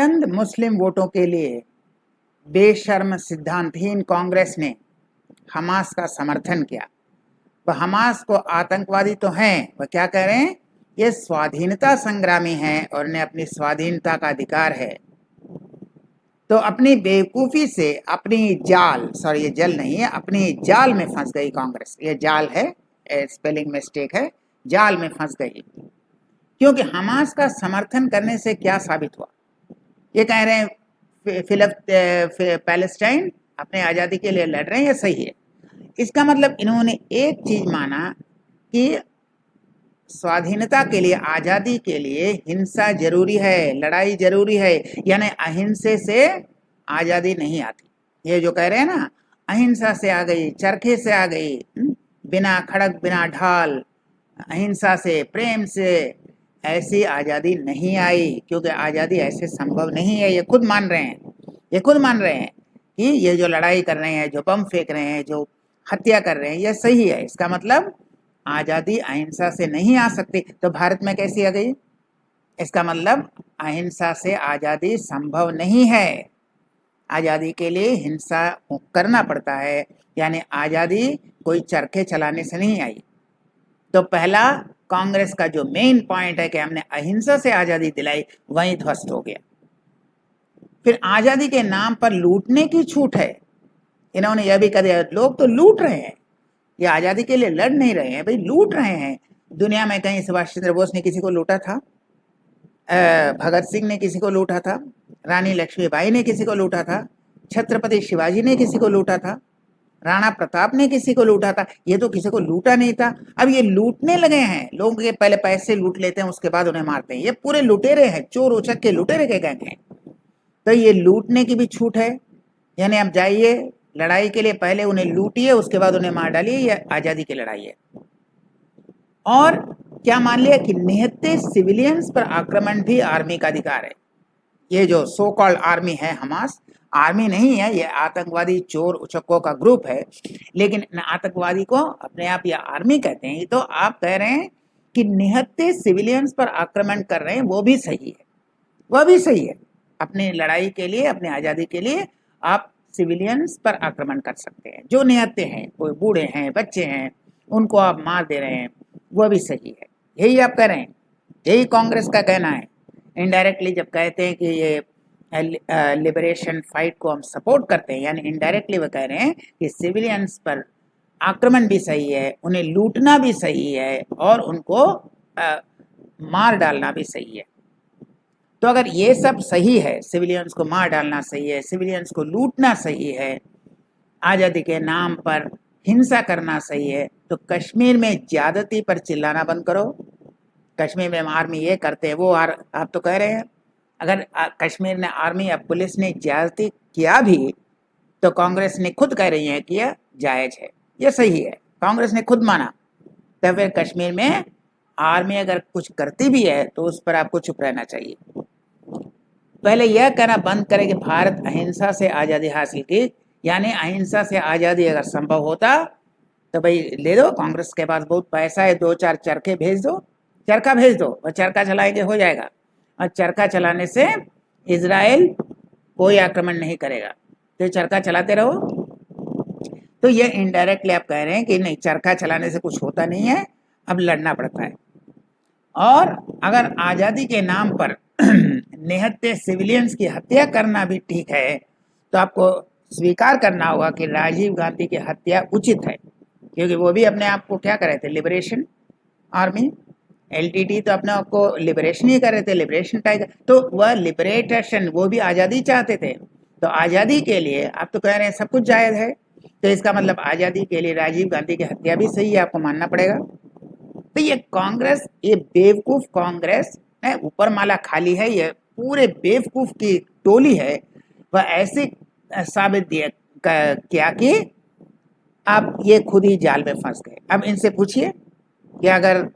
चंद मुस्लिम वोटों के लिए बेशर्म सिद्धांतहीन कांग्रेस ने हमास का समर्थन किया। वह हमास को आतंकवादी तो हैं, वह क्या कह रहे हैं, ये स्वाधीनता संग्रामी हैं और उन्हें अपनी स्वाधीनता का अधिकार है। तो अपनी बेवकूफ़ी से अपनी जाल, सॉरी ये जल नहीं है, अपनी जाल में फंस गई कांग्रेस। ये जाल है, स्पेलिंग मिस्टेक है, जाल में फंस गई। क्योंकि हमास का समर्थन करने से क्या साबित हुआ? ये कह रहे हैं पैलेस्टाइन अपने आज़ादी के लिए लड़ रहे हैं, ये सही है। इसका मतलब इन्होंने एक चीज माना कि स्वाधीनता के लिए, आज़ादी के लिए हिंसा जरूरी है, लड़ाई जरूरी है, यानी अहिंसा से आज़ादी नहीं आती। ये जो कह रहे हैं ना, अहिंसा से आ गई, चरखे से आ गई, बिना खड़ग बिना ढाल, अहिंसा से, प्रेम से ऐसी आज़ादी नहीं आई, क्योंकि आज़ादी ऐसे संभव नहीं है। ये खुद मान रहे हैं, ये खुद मान रहे हैं कि ये जो लड़ाई कर रहे हैं, जो बम फेंक रहे हैं, जो हत्या कर रहे हैं, ये सही है। इसका मतलब आज़ादी अहिंसा से नहीं आ सकती। तो भारत में कैसी आ गई? इसका मतलब अहिंसा से आज़ादी संभव नहीं है, आज़ादी के लिए हिंसा करना पड़ता है, यानी आज़ादी कोई चरखे चलाने से नहीं आई। तो पहला कांग्रेस का जो मेन पॉइंट है कि हमने अहिंसा से आज़ादी दिलाई, वहीं ध्वस्त हो गया। फिर आज़ादी के नाम पर लूटने की छूट है। इन्होंने यह भी कह दिया लोग तो लूट रहे हैं, ये आज़ादी के लिए लड़ नहीं रहे हैं, भाई लूट रहे हैं। दुनिया में कहीं सुभाष चंद्र बोस ने किसी को लूटा था? भगत सिंह ने किसी को लूटा था? रानी लक्ष्मीबाई ने किसी को लूटा था? छत्रपति शिवाजी ने किसी को लूटा था? राणा प्रताप ने किसी को लूटा था? ये तो किसी को लूटा नहीं था। अब ये लूटने लगे हैं, लोगों के पहले पैसे लूट लेते हैं, उसके बाद उन्हें मारते हैं। ये पूरे लुटेरे हैं, चोर उचक के लुटेरे के गैंग हैं। तो ये लूटने की भी छूट है, यानी आप जाइए लड़ाई के लिए, पहले उन्हें लूटिए, उसके बाद उन्हें मार डालिए। ये आज़ादी की लड़ाई है। और क्या मान लिया कि निहत्थे सिविलियंस पर आक्रमण भी आर्मी का अधिकार है। ये जो सो कॉल्ड आर्मी है, हमास आर्मी नहीं है, ये आतंकवादी चोर उचक्कों का ग्रुप है। लेकिन आतंकवादी को अपने आप ये आर्मी कहते हैं। तो आप कह रहे हैं कि निहत्थे सिविलियंस पर आक्रमण कर रहे हैं, वो भी सही है, वह भी सही है। अपनी लड़ाई के लिए, अपनी आज़ादी के लिए आप सिविलियंस पर आक्रमण कर सकते हैं। जो निहत्थे हैं, कोई बूढ़े हैं, बच्चे हैं, उनको आप मार दे रहे हैं, वह भी सही है। यही आप कह रहे हैं, यही कांग्रेस का कहना है। इनडायरेक्टली जब कहते हैं कि ये लिबरेशन फाइट को हम सपोर्ट करते हैं, यानी इनडायरेक्टली वो कह रहे हैं कि सिविलियंस पर आक्रमण भी सही है, उन्हें लूटना भी सही है, और उनको मार डालना भी सही है। तो अगर ये सब सही है, सिविलियंस को मार डालना सही है, सिविलियंस को लूटना सही है, आज़ादी के नाम पर हिंसा करना सही है, तो कश्मीर में ज्यादती पर चिल्लाना बंद करो। कश्मीर में आर्मी ये करते हैं, वो आप तो कह रहे हैं अगर कश्मीर में आर्मी या पुलिस ने ज्यादती किया भी, तो कांग्रेस ने खुद कह रही है कि यह जायज है, यह सही है, कांग्रेस ने खुद माना। तो फिर कश्मीर में आर्मी अगर कुछ करती भी है तो उस पर आपको चुप रहना चाहिए। पहले यह कहना बंद करें कि भारत अहिंसा से आज़ादी हासिल की, यानी अहिंसा से आज़ादी अगर संभव होता तो भाई ले दो, कांग्रेस के पास बहुत पैसा है, 2-4 चरखे भेज दो, चरखा भेज दो, और चरखा चलाएंगे, हो जाएगा। और चरखा चलाने से इजराइल कोई आक्रमण नहीं करेगा, तो चरखा चलाते रहो। तो ये इनडायरेक्टली आप कह रहे हैं कि नहीं, चरखा चलाने से कुछ होता नहीं है, अब लड़ना पड़ता है। और अगर आज़ादी के नाम पर निहत्थे सिविलियंस की हत्या करना भी ठीक है, तो आपको स्वीकार करना होगा कि राजीव गांधी की हत्या उचित है, क्योंकि वो भी अपने आप को क्या कर रहे थे, लिबरेशन आर्मी। एलटीटी तो अपने आप को लिबरेशन ही कर रहे थे, लिबरेशन टाइगर। तो वह लिबरेशन, वो भी आज़ादी चाहते थे। तो आज़ादी के लिए आप तो कह रहे हैं सब कुछ जायज़ है, तो इसका मतलब आज़ादी के लिए राजीव गांधी की हत्या भी सही है, आपको मानना पड़ेगा। तो ये कांग्रेस, ये बेवकूफ़ कांग्रेस है, ऊपर माला खाली है, ये पूरे बेवकूफ़ की टोली है। वह ऐसे साबित किया कि आप ये खुद ही जाल में फंस गए। अब इनसे पूछिए कि अगर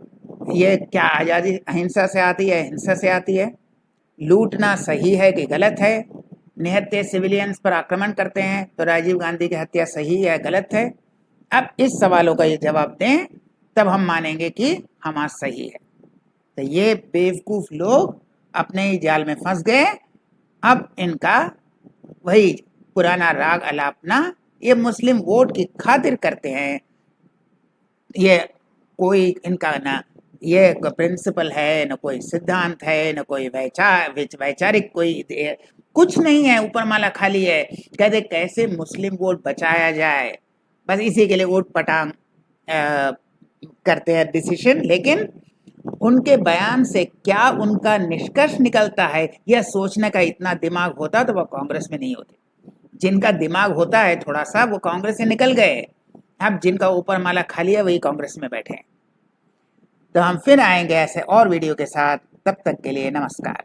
ये क्या आज़ादी अहिंसा से आती है, हिंसा से आती है? लूटना सही है कि गलत है? निहत्थे सिविलियंस पर आक्रमण करते हैं, तो राजीव गांधी की हत्या सही है गलत है? अब इस सवालों का ये जवाब दें, तब हम मानेंगे कि हमारा सही है। तो ये बेवकूफ़ लोग अपने ही जाल में फंस गए अब इनका वही पुराना राग अलापना, ये मुस्लिम वोट की खातिर करते हैं। ये कोई इनका ना ये प्रिंसिपल है, न कोई सिद्धांत है, न कोई वैचारिक कोई कुछ नहीं है, ऊपर माला खाली है। कहते कैसे मुस्लिम वोट बचाया जाए, बस इसी के लिए वोट पटांग करते हैं डिसीजन। लेकिन उनके बयान से क्या उनका निष्कर्ष निकलता है, यह सोचने का इतना दिमाग होता तो वह कांग्रेस में नहीं होते। जिनका दिमाग होता है थोड़ा सा, वो कांग्रेस से निकल गए। अब जिनका ऊपर माला खाली है वही कांग्रेस में बैठे हैं। तो हम फिर आएंगे ऐसे और वीडियो के साथ, तब तक के लिए नमस्कार।